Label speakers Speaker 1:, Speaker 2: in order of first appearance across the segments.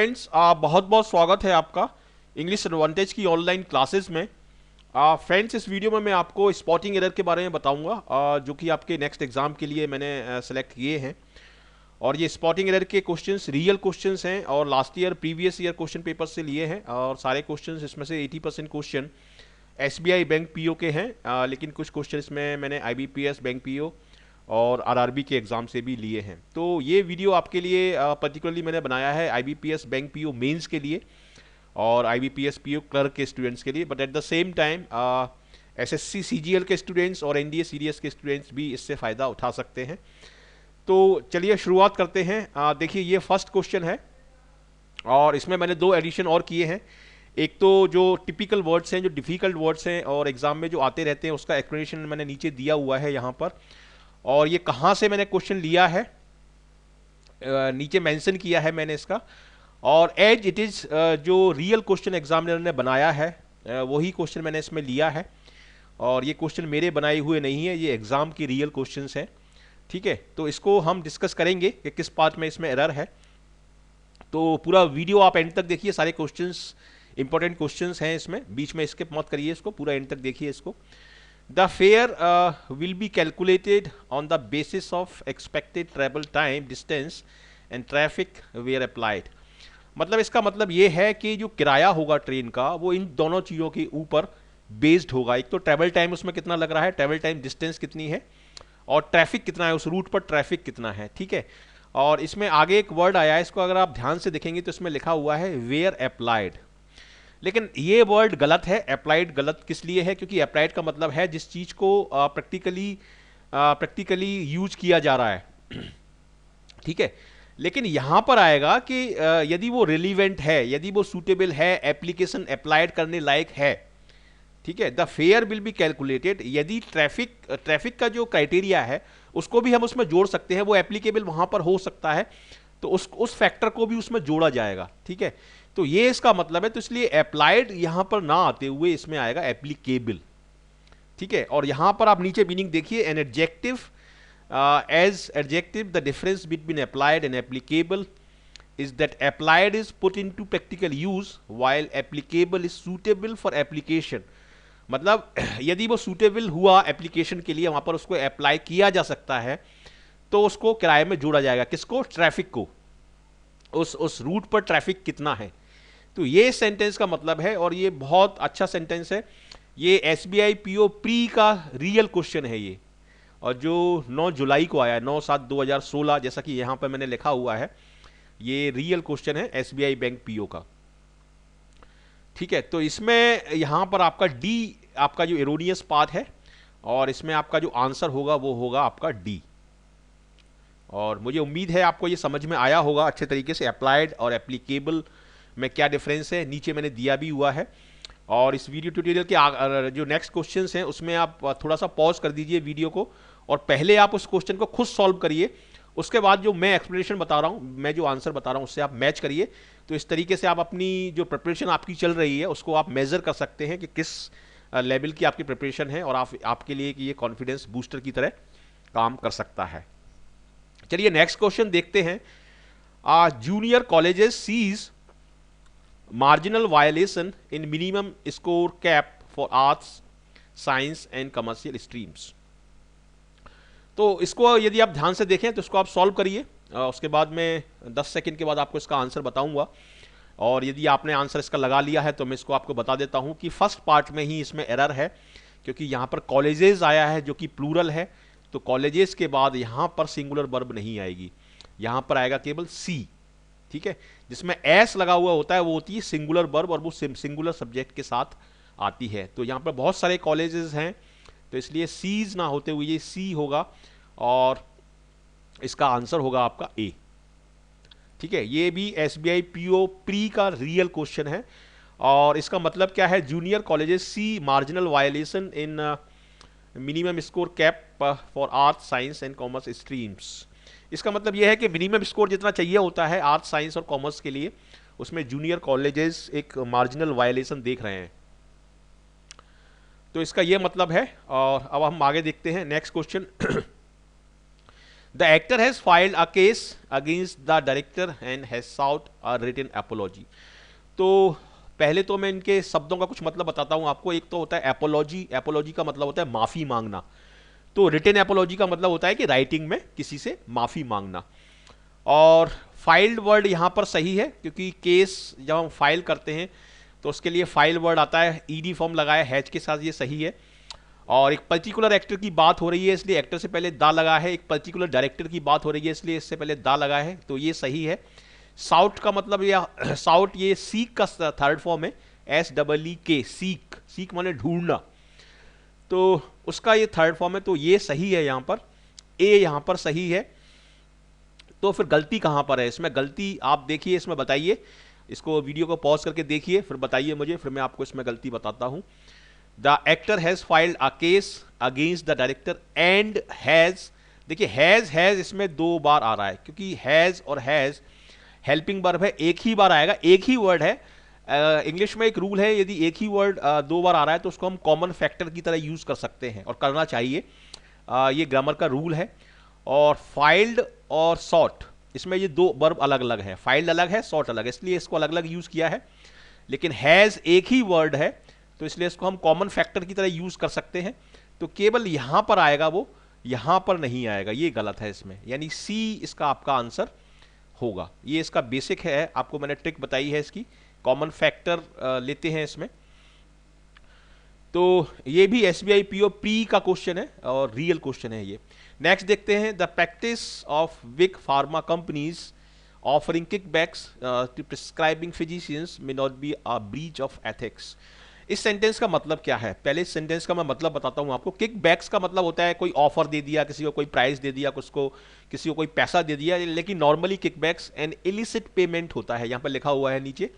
Speaker 1: Friends, बहुत बहुत स्वागत है आपका इंग्लिश एडवांटेज की ऑनलाइन क्लासेस में। फ्रेंड्स, इस वीडियो में मैं आपको स्पॉटिंग एरर के बारे में बताऊंगा, जो कि आपके नेक्स्ट एग्जाम के लिए मैंने सेलेक्ट किए हैं। और ये स्पॉटिंग एरर के क्वेश्चंस रियल क्वेश्चंस हैं और last year previous year question paper से लिए हैं। और सारे क्वेश्चंस इसमें से 80% क्वेश्चन एसबीआई बैंक पीओ के हैं, लेकिन कुछ क्वेश्चन इसमें मैंने आईबीपीएस बैंक पीओ और आरआरबी के एग्जाम से भी लिए हैं। तो ये वीडियो आपके लिए पर्टिकुलरली मैंने बनाया है आईबीपीएस बैंक पीओ मेंस के लिए और आईबीपीएस पीओ क्लर्क के स्टूडेंट्स के लिए, but at the same time SSC CGL के स्टूडेंट्स और एनडीए सीडीएस के स्टूडेंट्स भी इससे फ़ायदा उठा सकते हैं। तो चलिए शुरुआत करते हैं। देखिए, ये फर्स्ट क्वेश्चन है और इसमें मैंने दो एडिशन और किए हैं। एक तो जो टिपिकल वर्ड्स हैं, जो डिफ़िकल्ट वर्ड्स हैं और एग्जाम में जो आते रहते हैं, उसका एक्सप्लेनेशन मैंने नीचे दिया हुआ है यहाँ पर। और ये कहाँ से मैंने क्वेश्चन लिया है नीचे मेंशन किया है मैंने इसका। और एज इट इज़ जो रियल क्वेश्चन एग्जामिनर ने बनाया है वही क्वेश्चन मैंने इसमें लिया है। और ये क्वेश्चन मेरे बनाए हुए नहीं है, ये एग्ज़ाम की रियल क्वेश्चंस हैं। ठीक है, तो इसको हम डिस्कस करेंगे कि किस पार्ट में इसमें एरर है। तो पूरा वीडियो आप एंड तक देखिए, सारे क्वेश्चंस इंपॉर्टेंट क्वेश्चंस हैं इसमें, बीच में स्किप मत करिए इसको, पूरा एंड तक देखिए इसको। The fare will be calculated on the basis of expected travel time, distance and traffic were applied। मतलब इसका मतलब ये है कि जो किराया होगा ट्रेन का वो इन दोनों चीज़ों के ऊपर बेस्ड होगा। एक तो ट्रैवल टाइम उसमें कितना लग रहा है, ट्रैवल टाइम डिस्टेंस कितनी है और ट्रैफिक कितना है, उस रूट पर ट्रैफिक कितना है। ठीक है, और इसमें आगे एक वर्ड आया है, इसको अगर आप ध्यान से देखेंगे तो इसमें लिखा हुआ है वेयर अप्लाइड। लेकिन ये वर्ड गलत है। अप्लाइड गलत किस लिए है? क्योंकि अप्लाइड का मतलब है जिस चीज को प्रैक्टिकली यूज किया जा रहा है। ठीक है, लेकिन यहां पर आएगा कि यदि वो रिलीवेंट है, यदि वो सूटेबल है, एप्लीकेशन अप्लाइड करने लायक है। ठीक है, the fair will be calculated. यदि ट्रैफिक का जो क्राइटेरिया है उसको भी हम उसमें जोड़ सकते हैं, वो एप्लीकेबल वहां पर हो सकता है, तो उस फैक्टर को भी उसमें जोड़ा जाएगा। ठीक है, तो ये इसका मतलब है। तो इसलिए अप्लाइड यहां पर ना आते हुए इसमें आएगा एप्लीकेबल। ठीक है, और यहां पर आप नीचे मीनिंग देखिए, an adjective as adjective the difference between applied and applicable is that applied is put into practical use while applicable is suitable for application। मतलब यदि वो suitable हुआ एप्लीकेशन के लिए, वहां पर उसको अप्लाई किया जा सकता है, तो उसको किराए में जोड़ा जाएगा। किसको? ट्रैफिक को, उस रूट पर ट्रैफिक कितना है। तो ये सेंटेंस का मतलब है और ये बहुत अच्छा सेंटेंस है। ये एसबीआई पीओ प्री का रियल क्वेश्चन है ये, और जो 9 जुलाई को आया, 9/7/2016, जैसा कि यहां पर मैंने लिखा हुआ है, ये रियल क्वेश्चन है एसबीआई बैंक पीओ का। ठीक है, तो इसमें यहां पर आपका डी आपका जो एरोनियस पार्ट है और इसमें आपका जो आंसर होगा वो होगा आपका डी। और मुझे उम्मीद है आपको ये समझ में आया होगा अच्छे तरीके से अप्लाइड और एप्लीकेबल में क्या डिफरेंस है, नीचे मैंने दिया भी हुआ है। और इस वीडियो ट्यूटोरियल के जो नेक्स्ट क्वेश्चंस हैं उसमें आप थोड़ा सा पॉज कर दीजिए वीडियो को और पहले आप उस क्वेश्चन को खुद सॉल्व करिए। उसके बाद जो मैं एक्सप्लेनेशन बता रहा हूँ, मैं जो आंसर बता रहा हूँ, उससे आप मैच करिए। तो इस तरीके से आप अपनी जो प्रिपरेशन आपकी चल रही है उसको आप मेजर कर सकते हैं कि किस लेवल की आपकी प्रिपरेशन है, और आपके लिए कि ये कॉन्फिडेंस बूस्टर की तरह काम कर सकता है। चलिए नेक्स्ट क्वेश्चन देखते हैं। Junior colleges sees marginal violation in minimum score cap for arts, science and commercial streams। तो इसको यदि आप ध्यान से देखें तो इसको आप सॉल्व करिए, उसके बाद मैं 10 सेकंड के बाद आपको इसका आंसर बताऊंगा। और यदि आपने आंसर इसका लगा लिया है तो मैं इसको आपको बता देता हूं कि फर्स्ट पार्ट में ही इसमें एरर है, क्योंकि यहां पर कॉलेजेस आया है जो कि प्लूरल है। तो कॉलेजेस के बाद यहां पर सिंगुलर वर्ब नहीं आएगी, यहां पर आएगा केवल सी। ठीक है, जिसमें एस लगा हुआ होता है वो होती है सिंगुलर वर्ब और वो सिंगुलर सब्जेक्ट के साथ आती है। तो यहाँ पर बहुत सारे कॉलेजेस हैं, तो इसलिए सीज ना होते हुए ये सी होगा और इसका आंसर होगा आपका ए। ठीक है, ये भी एसबीआई पीओ प्री का रियल क्वेश्चन है और इसका मतलब क्या है? Junior colleges see marginal violation in minimum score cap for arts, science and commerce streams. इसका मतलब यह है कि मिनिमम स्कोर जितना चाहिए होता है आर्ट्स, साइंस और कॉमर्स के लिए, उसमें जूनियर कॉलेजेस एक मार्जिनल वायलेशन देख रहे हैं। तो इसका यह मतलब है। और अब हम आगे देखते हैं next question. The actor has filed a case against the director and has sought a written apology. तो पहले तो मैं इनके शब्दों का कुछ मतलब बताता हूं आपको। एक तो होता है एपोलॉजी, एपोलॉजी का मतलब होता है माफी मांगना। तो रिटन एपोलॉजी का मतलब होता है कि राइटिंग में किसी से माफी मांगना। और फाइल्ड वर्ड यहां पर सही है, क्योंकि केस जब हम फाइल करते हैं तो उसके लिए फाइल वर्ड आता है, ईडी फॉर्म लगाया हैज के साथ, ये सही है। और एक पर्टिकुलर एक्टर की बात हो रही है इसलिए एक्टर से पहले दा लगा है। एक पर्टिकुलर डायरेक्टर की बात हो रही है इसलिए इससे पहले दा लगा है, तो ये सही है। साउट का मतलब या साउट ये सीक का थर्ड फॉर्म है, SEEK, सीक, सीक माने ढूंढना, तो उसका ये थर्ड फॉर्म है, तो ये सही है। यहां पर ए यहां पर सही है। तो फिर गलती कहां पर है इसमें? गलती आप देखिए, इसमें बताइए, इसको वीडियो को पॉज करके देखिए, फिर बताइए मुझे, फिर मैं आपको इसमें गलती बताता हूं। The actor has filed a case against the director and has, देखिए हैज इसमें 2 बार आ रहा है, क्योंकि हैज और हैज हेल्पिंग वर्ब है, एक ही बार आएगा, एक ही वर्ड है। इंग्लिश में एक रूल है, यदि एक ही वर्ड 2 बार आ रहा है तो उसको हम कॉमन फैक्टर की तरह यूज कर सकते हैं, और करना चाहिए। ये ग्रामर का रूल है। और फाइल्ड और सॉट, इसमें ये 2 वर्ब अलग अलग है, फाइल्ड अलग है, सॉट अलग है, इसलिए इसको अलग अलग यूज किया है। लेकिन हैज एक ही वर्ड है, तो इसलिए इसको हम कॉमन फैक्टर की तरह यूज कर सकते हैं। तो केवल यहां पर आएगा, वो यहां पर नहीं आएगा, ये गलत है इसमें, यानी सी इसका आपका आंसर होगा। ये इसका बेसिक है, आपको मैंने ट्रिक बताई है इसकी, कॉमन फैक्टर लेते हैं इसमें। तो ये भी SBI PO प्री का क्वेश्चन है और रियल क्वेश्चन है ये। नेक्स्ट देखते हैं, the practice of big pharma companies offering kickbacks to prescribing physicians may not be a breach of ethics. इस सेंटेंस का मतलब क्या है? पहले इस सेंटेंस का मैं मतलब बताता हूं आपको। किकबैक्स का मतलब होता है कोई ऑफर दे दिया, किसी को कोई प्राइस दे दिया, किसी को कोई पैसा दे दिया। लेकिन normally kickbacks an illicit payment होता है, यहां पर लिखा हुआ है नीचे,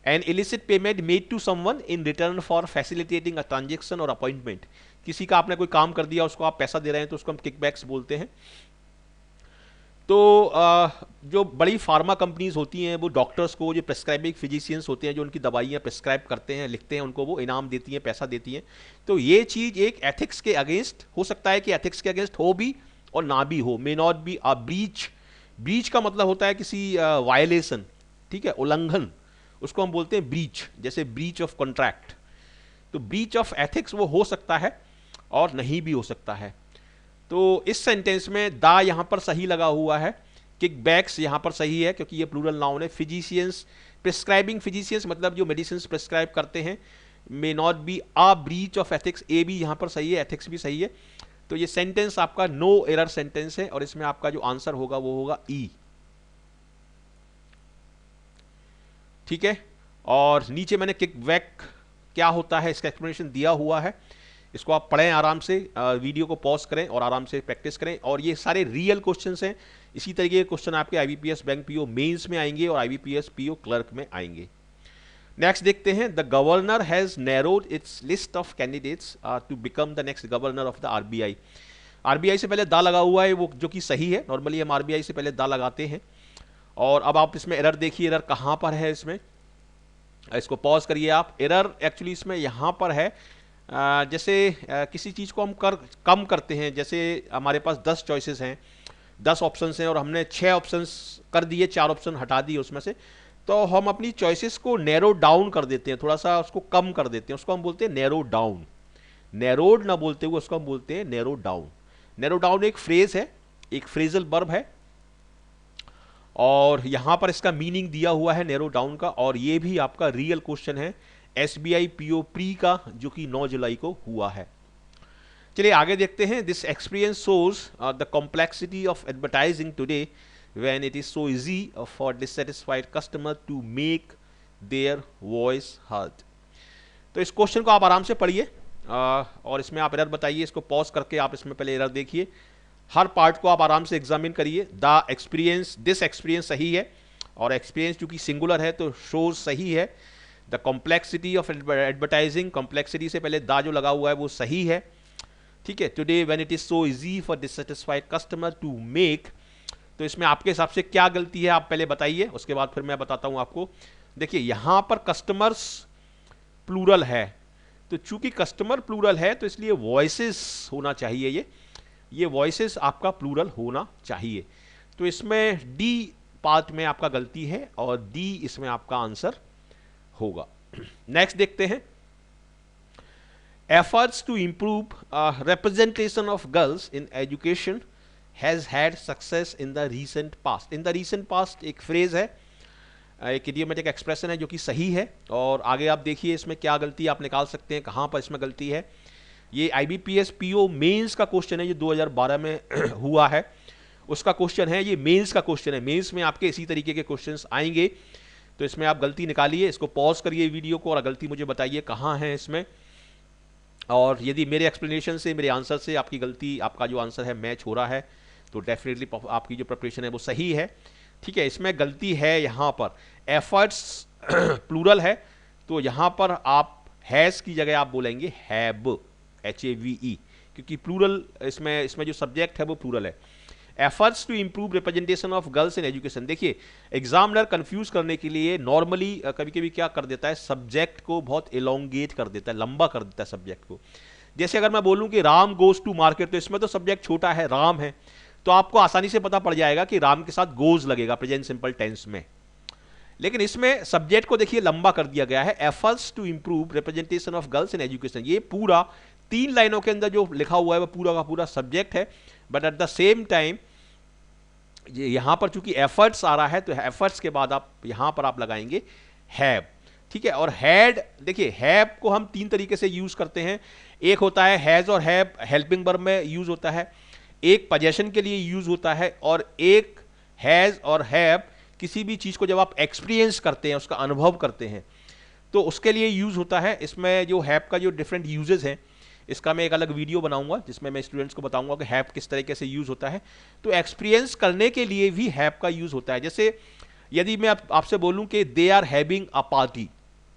Speaker 1: an illicit payment made to someone in return for facilitating a transaction और अपॉइंटमेंट। किसी का आपने कोई काम कर दिया, उसको आप पैसा दे रहे हैं, तो उसको हम किकबैक्स बोलते हैं। तो जो बड़ी फार्मा कंपनीज होती हैं वो डॉक्टर्स को, जो प्रिस्क्राइबिंग फिजिशियंस होते हैं, जो उनकी दवाइयाँ प्रिस्क्राइब करते हैं, लिखते हैं, उनको वो इनाम देती हैं, पैसा देती हैं। तो ये चीज़ एक एथिक्स के अगेंस्ट हो सकता है, कि एथिक्स के अगेंस्ट हो भी और ना भी हो, मे not be a breach. Breach का मतलब होता है किसी वायलेशन, ठीक है, उल्लंघन, उसको हम बोलते हैं ब्रीच, जैसे ब्रीच ऑफ कॉन्ट्रैक्ट। तो ब्रीच ऑफ एथिक्स वो हो सकता है और नहीं भी हो सकता है। तो इस सेंटेंस में दा यहां पर सही लगा हुआ है, किकबैक्स यहां पर सही है क्योंकि ये प्लूरल नाउन है। फिजिशियंस, प्रिस्क्राइबिंग फिजिशियंस मतलब जो मेडिसिन प्रिस्क्राइब करते हैं, may not be a breach of ethics, A भी यहां पर सही है, एथिक्स भी सही है। तो ये सेंटेंस आपका नो एरर सेंटेंस है, और इसमें आपका जो आंसर होगा वो होगा ई, ठीक है। और नीचे मैंने किकबैक क्या होता है इसका एक्सप्लेनेशन दिया हुआ है, इसको आप पढ़ें आराम से, वीडियो को पॉज करें और आराम से प्रैक्टिस करें। और ये सारे रियल क्वेश्चंस हैं, इसी तरीके के क्वेश्चन आपके IBPS बैंक PO मेंस में आएंगे और IBPS PO क्लर्क में आएंगे। नेक्स्ट देखते हैं, the governor has narrowed its list of candidates to become the next governor of the RBI। RBI से पहले दा लगा हुआ है, वो जो कि सही है, नॉर्मली हम RBI से पहले दा लगाते हैं। और अब आप इसमें एरर देखिए, एरर कहां पर है इसमें, इसको पॉज करिए आप। एरर एक्चुअली इसमें यहां पर है, जैसे किसी चीज़ को हम कम करते हैं, जैसे हमारे पास 10 चॉइसेस हैं, 10 ऑप्शंस हैं, और हमने 6 ऑप्शंस कर दिए, 4 ऑप्शन हटा दिए उसमें से, तो हम अपनी चॉइसेस को नैरो डाउन कर देते हैं, थोड़ा सा उसको कम कर देते हैं, उसको हम बोलते हैं नैरो डाउन। नैरोड ना बोलते हुए उसको हम बोलते हैं नैरो डाउन। नैरो डाउन एक फ्रेज है, एक फ्रेजल वर्ब है, और यहां पर इसका मीनिंग दिया हुआ है नैरो डाउन का। और ये भी आपका रियल क्वेश्चन है SBI PO प्री का, जो कि 9 जुलाई को हुआ है। चलिए आगे देखते हैं, this experience shows the complexity of advertising today when it is so easy for dissatisfied customer to make their voice heard. तो इस क्वेश्चन को आप आराम से पढ़िए और इसमें आप एरर बताइए, इसको पॉज करके आप इसमें पहले एरर देखिए, हर पार्ट को आप आराम से एग्जामिन करिए। द एक्सपीरियंस, दिस एक्सपीरियंस सही है, और एक्सपीरियंस चूंकि सिंगुलर है तो शोज सही है। The complexity of advertising, complexity से पहले दा जो लगा हुआ है वो सही है, ठीक है। Today when it is so easy for dissatisfied customer to make, तो इसमें आपके हिसाब से क्या गलती है आप पहले बताइए, उसके बाद फिर मैं बताता हूं आपको। देखिए यहां पर कस्टमर्स प्लूरल है, तो चूंकि कस्टमर प्लूरल है तो इसलिए वॉइसेस होना चाहिए ये, ये वॉइसेस आपका प्लूरल होना चाहिए। तो इसमें डी पार्ट में आपका गलती है और डी इसमें आपका आंसर होगा। नेक्स्ट देखते हैं, efforts to improve representation of girls in education has had success in the recent past। in the recent past एक फ्रेज है, एक इडियोमेटिक एक्सप्रेशन है जो कि सही है, और आगे आप देखिए इसमें क्या गलती आप निकाल सकते हैं, कहाँ पर इसमें गलती है। ये IBPS PO मेंस का क्वेश्चन है, ये 2012 में हुआ है, उसका क्वेश्चन है, ये मेंस का क्वेश्चन है। मेंस में आपके इसी तरीके के क्वेश्चंस आएंगे, तो इसमें आप गलती निकालिए, इसको पॉज करिए वीडियो को और गलती मुझे बताइए कहाँ है इसमें। और यदि मेरे एक्सप्लेनेशन से, मेरे आंसर से आपकी गलती, आपका जो आंसर है मैच हो रहा है, तो डेफिनेटली आपकी जो प्रिपरेशन है वो सही है। ठीक है, इसमें गलती है यहाँ पर एफर्ट्स प्लूरल है, तो यहाँ पर आप हैज़ की जगह आप बोलेंगे हैव, HAVE, क्योंकि प्लूरल इसमें जो सब्जेक्ट है वो प्लूरल है। Efforts to improve representation of girls in education, देखिए एग्जामिनर कंफ्यूज करने के लिए नॉर्मली कभी कभी क्या कर देता है, सब्जेक्ट को बहुत एलोंगेट कर देता है, लंबा कर देता है सब्जेक्ट को। जैसे अगर मैं बोलूं कि राम गोज टू मार्केट, तो इसमें तो सब्जेक्ट छोटा है, राम है, तो आपको आसानी से पता पड़ जाएगा कि राम के साथ गोज लगेगा प्रेजेंट सिंपल टेंस में। लेकिन इसमें सब्जेक्ट को देखिए लंबा कर दिया गया है, efforts to improve representation of girls in education. ये पूरा 3 लाइनों के अंदर जो लिखा हुआ है वो पूरा का पूरा सब्जेक्ट है, but at the same time यहां पर चूंकि एफर्ट्स आ रहा है, तो एफर्ट्स के बाद आप यहां पर आप लगाएंगे हैव। ठीक है, और हैड, देखिए हैव को हम 3 तरीके से यूज करते हैं। एक होता है हैज और हैव हेल्पिंग वर्ब में यूज होता है, एक पोजेशन के लिए यूज होता है, और एक हैज और हैव किसी भी चीज को जब आप एक्सपीरियंस करते हैं, उसका अनुभव करते हैं, तो उसके लिए यूज होता है। इसमें जो हैव का जो डिफरेंट यूजेस हैं, इसका मैं एक अलग वीडियो बनाऊंगा जिसमें मैं स्टूडेंट्स को बताऊंगा कि हैव किस तरीके से यूज होता है। तो एक्सपीरियंस करने के लिए भी हैव का यूज होता है। जैसे यदि मैं आपसे बोलूं कि they are having a party,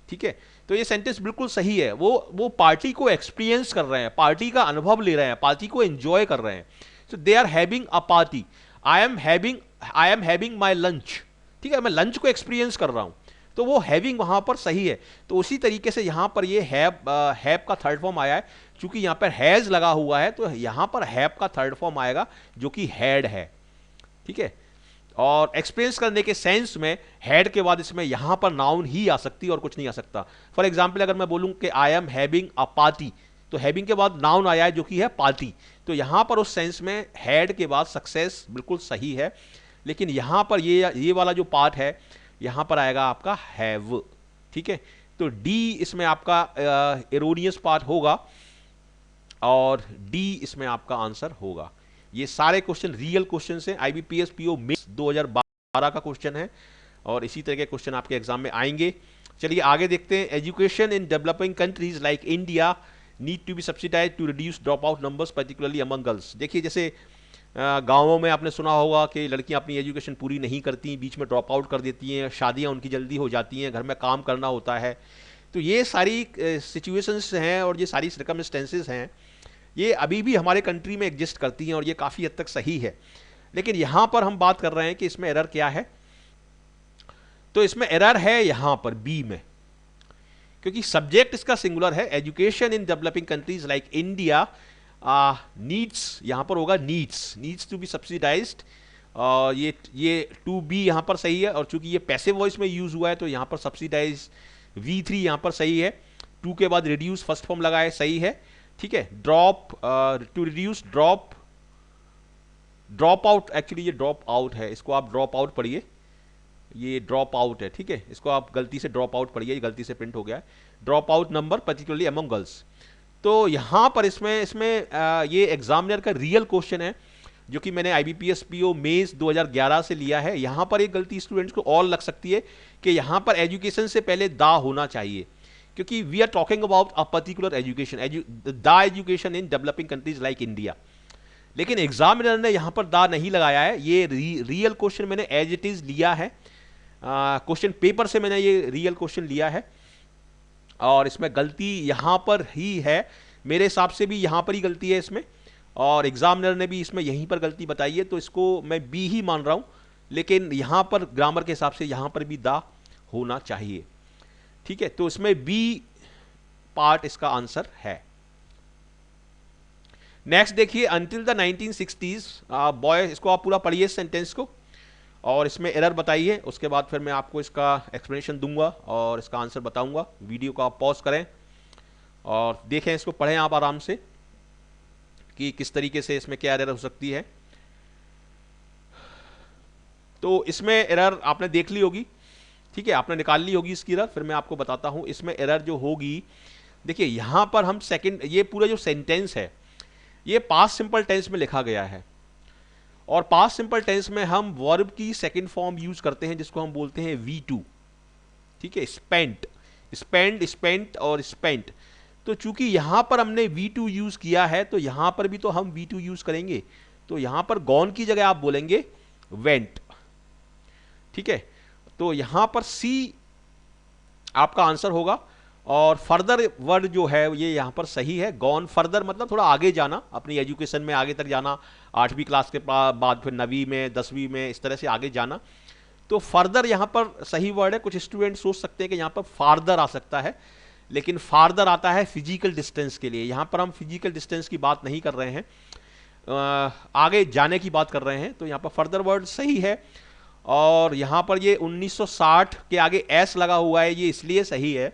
Speaker 1: ठीक है, तो ये सेंटेंस बिल्कुल सही है, वो पार्टी को एक्सपीरियंस कर रहे हैं, पार्टी का अनुभव ले रहे हैं, पार्टी को एंजॉय कर रहे हैं। So they are having a party, I am having my lunch, ठीक है, मैं लंच को एक्सपीरियंस कर रहा हूं, तो वो हैविंग वहां पर सही है। तो उसी तरीके से यहां पर ये हैव का थर्ड फॉर्म आया है, चूंकि यहां पर हैज लगा हुआ है, तो यहां पर हैव का थर्ड फॉर्म आएगा जो कि हैड है। ठीक है, और एक्सपीरियंस करने के सेंस में हैड के बाद इसमें यहां पर नाउन ही आ सकती है और कुछ नहीं आ सकता। फॉर एग्जाम्पल अगर मैं बोलूं कि आई एम हैविंग अ पार्टी, तो हैविंग के बाद नाउन आया है जो कि है पार्टी, तो यहां पर उस सेंस में हैड के बाद सक्सेस बिल्कुल सही है। लेकिन यहां पर ये वाला जो पार्ट है, यहां पर आएगा आपका हैव। ठीक है, तो डी इसमें आपका एरोनियस पार्ट होगा और डी इसमें आपका आंसर होगा। ये सारे क्वेश्चन रियल क्वेश्चन हैं, IBPS PO मेंस 2012 का क्वेश्चन है, और इसी तरह के क्वेश्चन आपके एग्जाम में आएंगे। चलिए आगे देखते हैं। Education in developing countries like India need to be subsidise to reduce drop out numbers particularly among girls. देखिए जैसे गाँवों में आपने सुना होगा कि लड़कियां अपनी एजुकेशन पूरी नहीं करती, बीच में ड्रॉप आउट कर देती हैं, शादियां उनकी जल्दी हो जाती हैं, घर में काम करना होता है। तो ये सारी सिचुएशंस हैं और ये सारी सर्कमस्टेंसेस हैं, ये अभी भी हमारे कंट्री में एग्जिस्ट करती हैं और ये काफ़ी हद तक सही है। लेकिन यहाँ पर हम बात कर रहे हैं कि इसमें एरर क्या है, तो इसमें एरर है यहाँ पर बी में, क्योंकि सब्जेक्ट इसका सिंगुलर है। Education in developing countries like India needs, यहाँ पर होगा नीड्स टू बी सब्सिडाइज्ड, और ये टू बी यहाँ पर सही है, और चूंकि ये पैसिव वॉइस में यूज हुआ है तो यहाँ पर सब्सिडाइज V3 यहाँ पर सही है। टू के बाद रिड्यूस फर्स्ट फॉर्म लगा है, सही है। ठीक है, drop to reduce drop out, actually ये ड्रॉप आउट है, इसको आप ड्रॉप आउट पढ़िए, ये ड्रॉप आउट है। ठीक है, इसको आप गलती से ड्रॉप आउट पढ़िए, गलती से प्रिंट हो गया है। Drop out number particularly among girls, तो यहाँ पर इसमें ये एग्जामिनर का रियल क्वेश्चन है जो कि मैंने IBPS PO मेंस 2011 से लिया है। यहाँ पर एक गलती स्टूडेंट्स को और लग सकती है कि यहाँ पर एजुकेशन से पहले दा होना चाहिए, क्योंकि we are talking about a particular education, the education in developing countries like India. लेकिन एग्जामिनर ने यहाँ पर दा नहीं लगाया है, ये रियल क्वेश्चन मैंने एज इट इज लिया है, क्वेश्चन पेपर से मैंने ये रियल क्वेश्चन लिया है, और इसमें गलती यहाँ पर ही है, मेरे हिसाब से भी यहाँ पर ही गलती है इसमें, और एग्जामिनर ने भी इसमें यहीं पर गलती बताई है, तो इसको मैं बी ही मान रहा हूँ। लेकिन यहाँ पर ग्रामर के हिसाब से यहाँ पर भी दा होना चाहिए। ठीक है, तो इसमें बी पार्ट इसका आंसर है। नेक्स्ट देखिए, अंटिल द 1960s बॉय, इसको आप पूरा पढ़िए सेंटेंस को और इसमें एरर बताइए, उसके बाद फिर मैं आपको इसका एक्सप्लेनेशन दूंगा और इसका आंसर बताऊंगा। वीडियो को आप पॉज करें और देखें, इसको पढ़ें आप आराम से कि किस तरीके से इसमें क्या एरर हो सकती है। तो इसमें एरर आपने देख ली होगी, ठीक है, आपने निकाल ली होगी इसकी एरर। फिर मैं आपको बताता हूं इसमें एरर जो होगी। देखिए यहां पर हम सेकंड, ये पूरा जो सेंटेंस है ये पास्ट सिंपल टेंस में लिखा गया है और पास्ट सिंपल टेंस में हम वर्ब की सेकंड फॉर्म यूज करते हैं जिसको हम बोलते हैं V2, ठीक है, स्पेंट, स्पेंड, स्पेंट और स्पेंट। तो चूंकि यहां पर हमने V2 यूज किया है तो यहां पर भी तो हम V2 यूज करेंगे। तो यहां पर गॉन की जगह आप बोलेंगे वेंट, ठीक है। तो यहां पर C आपका आंसर होगा और फर्दर वर्ड जो है ये यहां पर सही है। गॉन फर्दर मतलब थोड़ा आगे जाना, अपनी एजुकेशन में आगे तक जाना, 8वीं क्लास के बाद फिर 9वीं में, 10वीं में, इस तरह से आगे जाना। तो फर्दर यहां पर सही वर्ड है। कुछ स्टूडेंट सोच सकते हैं कि यहां पर फार्दर आ सकता है, लेकिन फार्दर आता है फिजिकल डिस्टेंस के लिए। यहां पर हम फिजिकल डिस्टेंस की बात नहीं कर रहे हैं, आगे जाने की बात कर रहे हैं। तो यहां पर फर्दर वर्ड सही है। और यहां पर ये 1960 के आगे एस लगा हुआ है, ये इसलिए सही है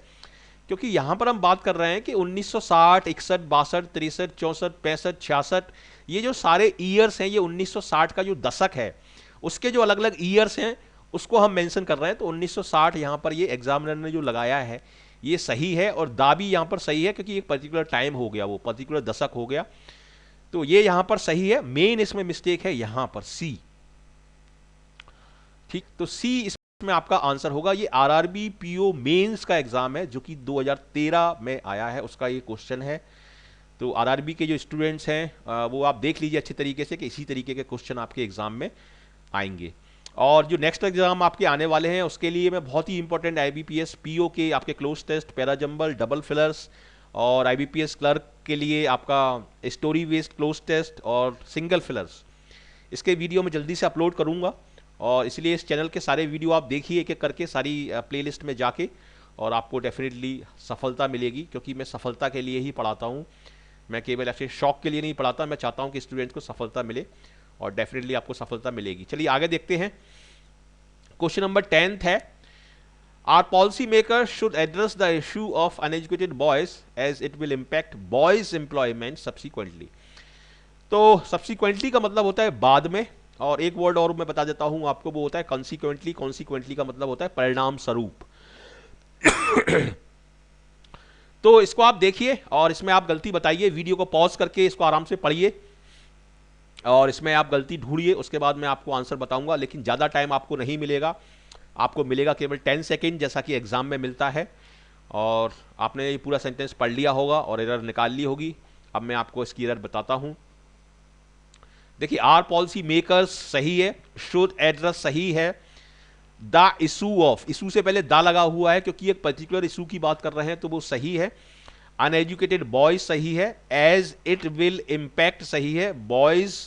Speaker 1: क्योंकि यहां पर हम बात कर रहे हैं कि 1960, 61, 62, 63, 64, 65, 66, ये जो सारे ईयर्स हैं, ये 1960 का जो दशक है उसके जो अलग अलग ईयर्स हैं उसको हम मेंशन कर रहे हैं। तो 1960 यहां पर ये एग्जामिनर ने जो लगाया है ये सही है और दा भी यहां पर सही है क्योंकि एक पर्टिकुलर टाइम हो गया, वो पर्टिकुलर दशक हो गया। तो ये यहां पर सही है। मेन इसमें मिस्टेक है यहां पर सी, ठीक। तो सी इसमें आपका आंसर होगा। ये आरआरबी पीओ मेंस का एग्जाम है जो कि 2013 में आया है, उसका ये क्वेश्चन है। तो आरआरबी के जो स्टूडेंट्स हैं वो आप देख लीजिए अच्छी तरीके से कि इसी तरीके के क्वेश्चन आपके एग्जाम में आएंगे। और जो नेक्स्ट एग्जाम आपके आने वाले हैं उसके लिए मैं बहुत ही इंपॉर्टेंट आईबीपीएस पीओ के आपके cloze test, para jumble, double fillers और आईबीपीएस क्लर्क के लिए आपका स्टोरी बेस्ड क्लोज टेस्ट और सिंगल फिलर्स, इसके वीडियो में जल्दी से अपलोड करूंगा। और इसलिए इस चैनल के सारे वीडियो आप देखिए एक एक करके सारी प्लेलिस्ट में जाके, और आपको डेफिनेटली सफलता मिलेगी क्योंकि मैं सफलता के लिए ही पढ़ाता हूँ। मैं केवल ऐसे शौक के लिए नहीं पढ़ाता, मैं चाहता हूँ कि स्टूडेंट्स को सफलता मिले और डेफिनेटली आपको सफलता मिलेगी। चलिए आगे देखते हैं। क्वेश्चन नंबर 10 है, are policy maker should address the issue of uneducated boys as it will impact boys employment subsequently. तो सब्सिक्वेंटली का मतलब होता है बाद में, और एक वर्ड और मैं बता देता हूं आपको, वो होता है कॉन्सिक्वेंटली। कॉन्सिक्वेंटली का मतलब होता है परिणाम स्वरूप। तो इसको आप देखिए और इसमें आप गलती बताइए, वीडियो को पॉज करके इसको आराम से पढ़िए और इसमें आप गलती ढूंढिए, उसके बाद मैं आपको आंसर बताऊंगा। लेकिन ज़्यादा टाइम आपको नहीं मिलेगा, आपको मिलेगा केवल 10 सेकेंड जैसा कि एग्जाम में मिलता है। और आपने ये पूरा सेंटेंस पढ़ लिया होगा और एरर निकाल ली होगी। अब मैं आपको इसकी एरर बताता हूं। देखिए, आर पॉलिसी मेकर्स सही है, शुड एड्रेस सही है, द इशू ऑफ, इशू से पहले दा लगा हुआ है क्योंकि एक पर्टिकुलर इशू की बात कर रहे हैं तो वो सही है। अनएजुकेटेड बॉयज सही है, एज इट विल इम्पैक्ट सही है, बॉयज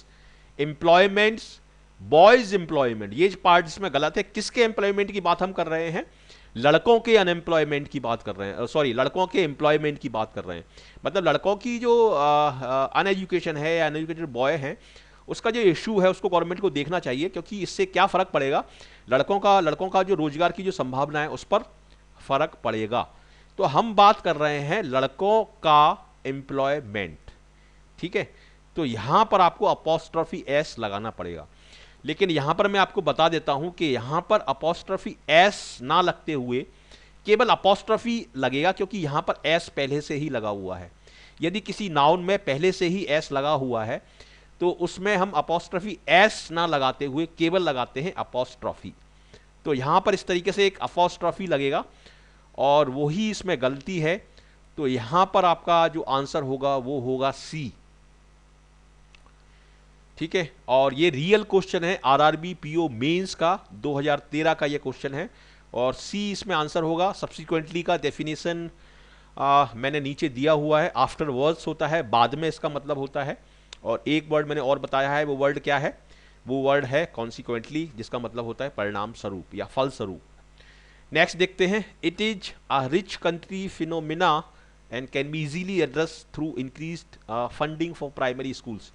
Speaker 1: एम्प्लॉयमेंट्स, बॉयज एम्प्लॉयमेंट ये पार्ट इसमें गलत है। किसके एम्प्लॉयमेंट की बात हम कर रहे हैं? लड़कों के अनएम्प्लॉयमेंट की बात कर रहे हैं, सॉरी लड़कों के एम्प्लॉयमेंट की बात कर रहे हैं। मतलब लड़कों की जो अनएजुकेशन है या अनएजुकेटेड बॉय है उसका जो इशू है उसको गवर्नमेंट को देखना चाहिए क्योंकि इससे क्या फर्क पड़ेगा, लड़कों का जो रोजगार की जो संभावना है उस पर फर्क पड़ेगा। तो हम बात कर रहे हैं लड़कों का एम्प्लॉयमेंट, ठीक है। तो यहां पर आपको अपॉस्ट्रोफी एस लगाना पड़ेगा, लेकिन यहां पर मैं आपको बता देता हूं कि यहां पर अपॉस्ट्रोफी एस ना लगते हुए केवल अपॉस्ट्रोफी लगेगा क्योंकि यहां पर एस पहले से ही लगा हुआ है। यदि किसी नाउन में पहले से ही एस लगा हुआ है तो उसमें हम अपॉस्ट्रोफी एस ना लगाते हुए केवल लगाते हैं अपॉस्ट्रोफी। तो यहां पर इस तरीके से एक अपॉस्ट्रोफी लगेगा और वही इसमें गलती है। तो यहां पर आपका जो आंसर होगा वो होगा सी, ठीक है। और ये रियल क्वेश्चन है आरआरबी पीओ मेंस का, 2013 का ये क्वेश्चन है और सी इसमें आंसर होगा। सब्सिक्वेंटली का डेफिनेशन मैंने नीचे दिया हुआ है, आफ्टर वर्ड्स होता है, बाद में इसका मतलब होता है। और एक वर्ड मैंने और बताया है, वो वर्ड क्या है? वो वर्ड है कॉन्सिक्वेंटली, जिसका मतलब होता है परिणाम स्वरूप या फल स्वरूप। नेक्स्ट देखते हैं, it is a rich country phenomena and can be easily address through increased funding for primary schools.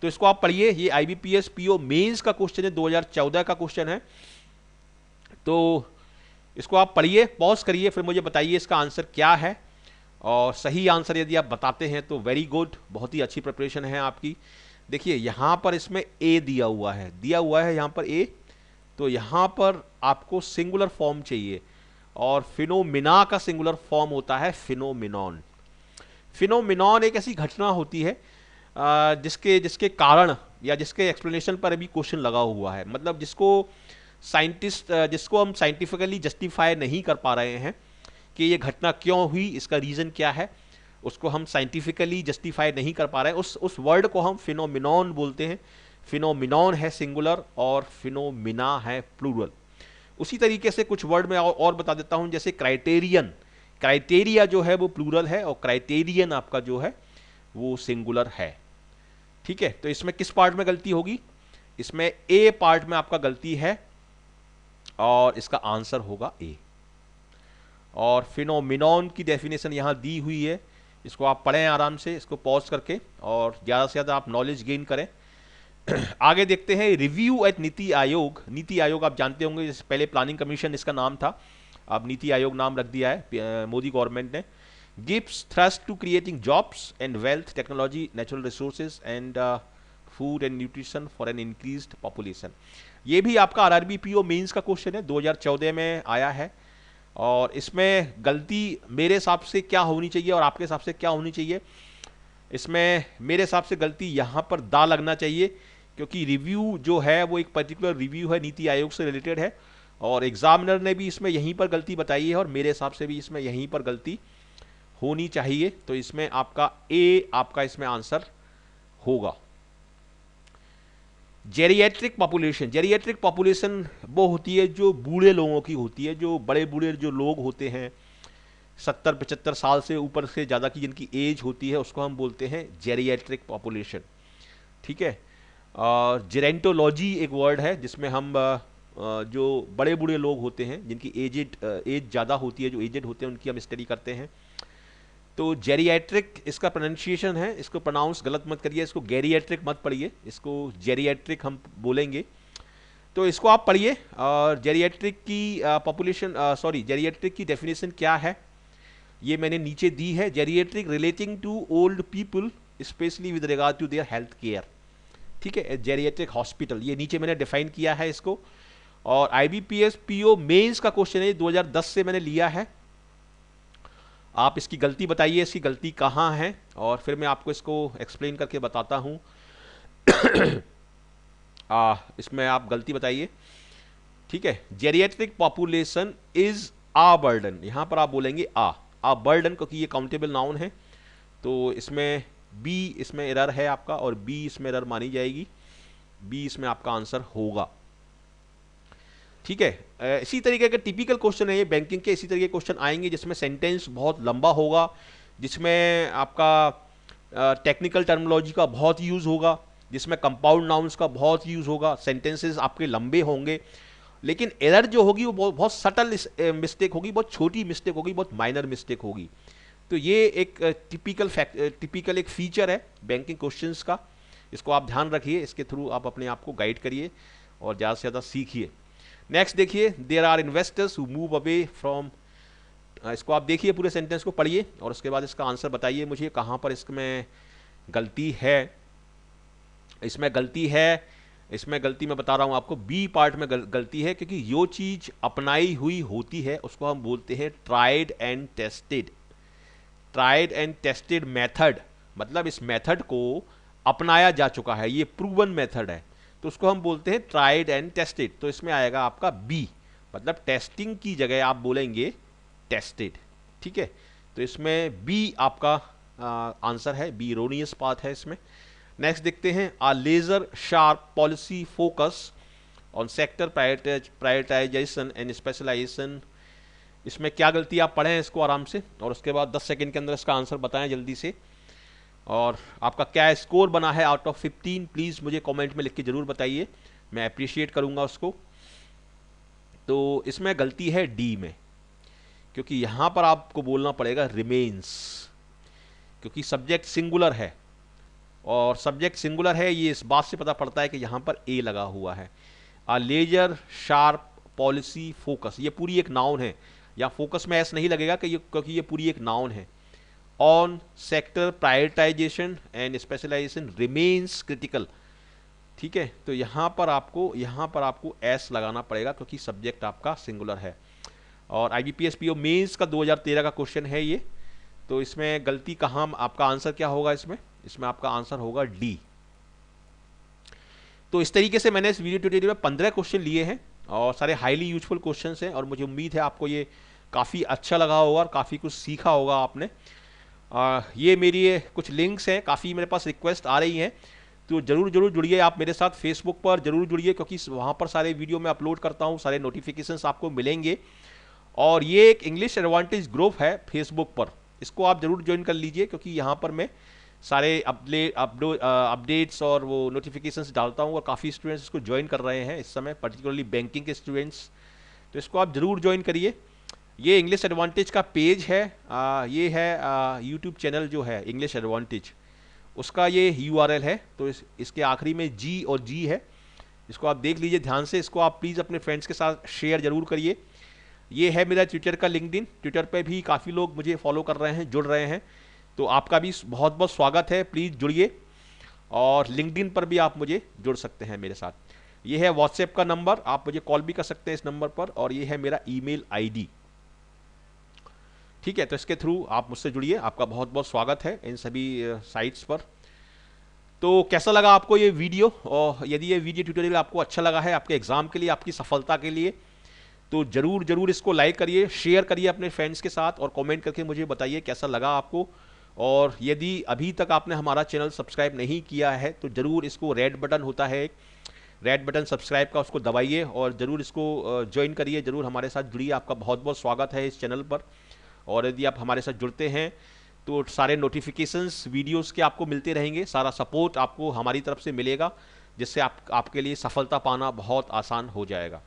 Speaker 1: तो इसको आप पढ़िए, ये IBPS PO मेंस का क्वेश्चन है, 2014 का क्वेश्चन है। तो इसको आप पढ़िए, पॉज करिए, फिर मुझे बताइए इसका आंसर क्या है। और सही आंसर यदि आप बताते हैं तो वेरी गुड, बहुत ही अच्छी प्रिपरेशन है आपकी। देखिए यहाँ पर इसमें ए दिया हुआ है यहाँ पर ए, तो यहाँ पर आपको सिंगुलर फॉर्म चाहिए, और फिनोमिना का सिंगुलर फॉर्म होता है फिनोमिनॉन। फिनोमिनॉन एक ऐसी घटना होती है जिसके कारण या जिसके एक्सप्लेनेशन पर अभी क्वेश्चन लगा हुआ है, मतलब जिसको हम साइंटिफिकली जस्टिफाई नहीं कर पा रहे हैं कि ये घटना क्यों हुई, इसका रीजन क्या है, उसको हम साइंटिफिकली जस्टिफाई नहीं कर पा रहे हैं, उस वर्ड को हम फिनोमिनॉन बोलते हैं। फिनोमिनॉन है सिंगुलर और फिनोमिना है प्लूरल। उसी तरीके से कुछ वर्ड में और बता देता हूं, जैसे क्राइटेरियन, क्राइटेरिया जो है वो प्लूरल है और क्राइटेरियन आपका जो है वो सिंगुलर है। ठीक है, तो इसमें किस पार्ट में गलती होगी, इसमें ए पार्ट में आपका गलती है और इसका आंसर होगा ए। और फिनोमिनॉन की डेफिनेशन यहां दी हुई है, इसको आप पढ़ें आराम से, इसको पॉज करके, और ज़्यादा से ज़्यादा आप नॉलेज गेन करें। आगे देखते हैं रिव्यू एट नीति आयोग। नीति आयोग आप जानते होंगे, पहले प्लानिंग कमीशन इसका नाम था, अब नीति आयोग नाम रख दिया है मोदी गवर्नमेंट ने। Gives thrust to creating jobs and wealth, technology, natural resources and food and nutrition for an increased population. ये भी आपका RRB PO मेंस का क्वेश्चन है, 2014 में आया है। और इसमें गलती मेरे हिसाब से क्या होनी चाहिए और आपके हिसाब से क्या होनी चाहिए, इसमें मेरे हिसाब से गलती यहाँ पर दा लगना चाहिए, क्योंकि रिव्यू जो है वो एक पर्टिकुलर रिव्यू है, नीति आयोग से रिलेटेड है, और एग्जामिनर ने भी इसमें यहीं पर गलती बताई है, और मेरे हिसाब से भी इसमें यहीं पर गलती होनी चाहिए। तो इसमें आपका ए आपका इसमें आंसर होगा। जेरिएट्रिक पॉपुलेशन वो होती है जो बूढ़े लोगों की होती है, जो बड़े बूढ़े जो लोग होते हैं 70-75 साल से ऊपर से ज़्यादा की जिनकी एज होती है, उसको हम बोलते हैं जेरिएट्रिक पॉपुलेशन। ठीक है, और जेरेंटोलॉजी एक वर्ड है जिसमें हम जो बड़े बूढ़े लोग होते हैं जिनकी एज ज़्यादा होती है, जो एजेड होते हैं, उनकी हम स्टडी करते हैं। तो जेरिएट्रिक इसका प्रोनाउंसिएशन है, इसको प्रोनाउंस गलत मत करिए, इसको गैरिएट्रिक मत पढ़िए, इसको जेरिएट्रिक हम बोलेंगे। तो इसको आप पढ़िए। और जेरिएट्रिक की जेरिएट्रिक की डेफिनेशन क्या है ये मैंने नीचे दी है। Geriatric relating to old people specially with regard to their health care. ठीक है, जेरिएट्रिक हॉस्पिटल, ये नीचे मैंने डिफाइन किया है इसको। और IBPS PO मेंस का क्वेश्चन है, 2010 से मैंने लिया है। आप इसकी गलती बताइए, इसकी गलती कहाँ है, और फिर मैं आपको इसको एक्सप्लेन करके बताता हूँ। इसमें आप गलती बताइए। ठीक है, geriatric population is a burden, यहाँ पर आप बोलेंगे आ बर्डन, क्योंकि ये काउंटेबल नाउन है। तो इसमें बी इसमें एरर है आपका, और बी इसमें एरर मानी जाएगी, बी इसमें आपका आंसर होगा। ठीक है, इसी तरीके के टिपिकल क्वेश्चन है ये बैंकिंग के, इसी तरीके के क्वेश्चन आएंगे जिसमें सेंटेंस बहुत लंबा होगा, जिसमें आपका टेक्निकल टर्मिनोलॉजी का बहुत यूज़ होगा, जिसमें कंपाउंड नाउन्स का बहुत यूज़ होगा, सेंटेंसेस आपके लंबे होंगे, लेकिन एरर जो होगी वो बहुत सटल मिस्टेक होगी, बहुत छोटी मिस्टेक होगी, बहुत माइनर मिस्टेक होगी। तो ये एक टिपिकल एक फीचर है बैंकिंग क्वेश्चंस का, इसको आप ध्यान रखिए, इसके थ्रू आप अपने आप को गाइड करिए और ज़्यादा से ज़्यादा सीखिए। नेक्स्ट देखिए, there are investors who move away from, इसको आप देखिए, पूरे सेंटेंस को पढ़िए और उसके बाद इसका आंसर बताइए मुझे कहाँ पर इसमें गलती है। इसमें गलती मैं बता रहा हूँ आपको, बी पार्ट में गलती है, क्योंकि जो चीज़ अपनाई हुई होती है उसको हम बोलते हैं ट्राइड एंड टेस्टेड मेथड, मतलब इस मेथड को अपनाया जा चुका है, ये प्रूवन मेथड है, तो उसको हम बोलते हैं ट्राइड एंड टेस्टेड। तो इसमें आएगा आपका बी, मतलब टेस्टिंग की जगह आप बोलेंगे टेस्टेड। ठीक है, तो इसमें बी आपका आंसर है, बी इरोनियस पाथ है इसमें। नेक्स्ट देखते हैं, a laser sharp policy focus on sector prioritisation and specialization. इसमें क्या गलती आप पढ़ें इसको आराम से, और उसके बाद 10 सेकंड के अंदर इसका आंसर बताएं जल्दी से। और आपका क्या स्कोर बना है आउट ऑफ 15, प्लीज़ मुझे कमेंट में लिख के ज़रूर बताइए, मैं अप्रिशिएट करूँगा उसको। तो इसमें गलती है डी में, क्योंकि यहाँ पर आपको बोलना पड़ेगा रिमेन्स, क्योंकि सब्जेक्ट सिंगुलर है, और सब्जेक्ट सिंगुलर है ये इस बात से पता पड़ता है कि यहाँ पर ए लगा हुआ है। आ लेजर शार्प पॉलिसी फोकस, ये पूरी एक नाउन है, या फोकस में ऐसा नहीं लगेगा कि ये, क्योंकि ये पूरी एक नाउन है। On sector prioritisation and specialisation remains critical, ठीक है, तो यहाँ पर आपको एस लगाना पड़ेगा क्योंकि सब्जेक्ट आपका सिंगुलर है। और IBPS PO मेंस का 2013 का क्वेश्चन है ये, तो इसमें गलती कहाँ, आपका आंसर क्या होगा इसमें आपका आंसर होगा डी। तो इस तरीके से मैंने इस वीडियो ट्यूटोरियल में 15 क्वेश्चन लिए हैं और सारे हाईली यूजफुल क्वेश्चंस हैं, और मुझे उम्मीद है आपको ये काफ़ी अच्छा लगा होगा और काफ़ी कुछ सीखा होगा आपने। ये मेरी कुछ लिंक्स हैं, काफ़ी मेरे पास रिक्वेस्ट आ रही हैं, तो जरूर जुड़िए आप मेरे साथ फेसबुक पर जरूर जुड़िए, क्योंकि वहाँ पर सारे वीडियो मैं अपलोड करता हूँ, सारे नोटिफिकेशंस आपको मिलेंगे। और ये एक इंग्लिश एडवांटेज ग्रुप है फेसबुक पर, इसको आप जरूर ज्वाइन कर लीजिए, क्योंकि यहाँ पर मैं सारे अपडेट्स और वो नोटिफिकेशंस डालता हूँ, और काफ़ी स्टूडेंट्स इसको ज्वाइन कर रहे हैं इस समय, पर्टिकुलरली बैंकिंग के स्टूडेंट्स, तो इसको आप जरूर ज्वाइन करिए। ये इंग्लिश एडवांटेज का पेज है, ये है यूट्यूब चैनल जो है इंग्लिश एडवांटेज, उसका ये URL है, तो इसके आखिरी में G और G है, इसको आप देख लीजिए ध्यान से, इसको आप प्लीज़ अपने फ्रेंड्स के साथ शेयर जरूर करिए। ये है मेरा ट्विटर का लिंक्डइन, ट्विटर पे भी काफ़ी लोग मुझे फॉलो कर रहे हैं, जुड़ रहे हैं, तो आपका भी बहुत बहुत स्वागत है, प्लीज़ जुड़िए। और लिंक्डइन पर भी आप मुझे जुड़ सकते हैं मेरे साथ। ये है व्हाट्सएप का नंबर, आप मुझे कॉल भी कर सकते हैं इस नंबर पर, और ये है मेरा ईमेल ID, ठीक है, तो इसके थ्रू आप मुझसे जुड़िए। आपका बहुत बहुत स्वागत है इन सभी साइट्स पर। तो कैसा लगा आपको ये वीडियो, और यदि ये वीडियो ट्यूटोरियल आपको अच्छा लगा है आपके एग्जाम के लिए, आपकी सफलता के लिए, तो जरूर इसको लाइक करिए, शेयर करिए अपने फ्रेंड्स के साथ, और कमेंट करके मुझे बताइए कैसा लगा आपको। और यदि अभी तक आपने हमारा चैनल सब्सक्राइब नहीं किया है तो जरूर इसको, रेड बटन होता है एक, रेड बटन सब्सक्राइब का, उसको दबाइए और जरूर इसको ज्वाइन करिए, जरूर हमारे साथ जुड़िए। आपका बहुत बहुत स्वागत है इस चैनल पर। और यदि आप हमारे साथ जुड़ते हैं तो सारे नोटिफिकेशंस वीडियोस के आपको मिलते रहेंगे, सारा सपोर्ट आपको हमारी तरफ से मिलेगा, जिससे आपके लिए सफलता पाना बहुत आसान हो जाएगा,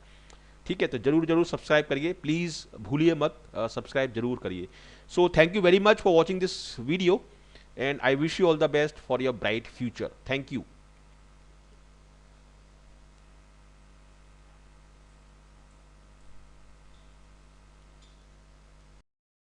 Speaker 1: ठीक है। तो जरूर सब्सक्राइब करिए, प्लीज़ भूलिए मत, सब्सक्राइब जरूर करिए। So thank you very much for watching this video, and I wish you all the best for your bright future. Thank you.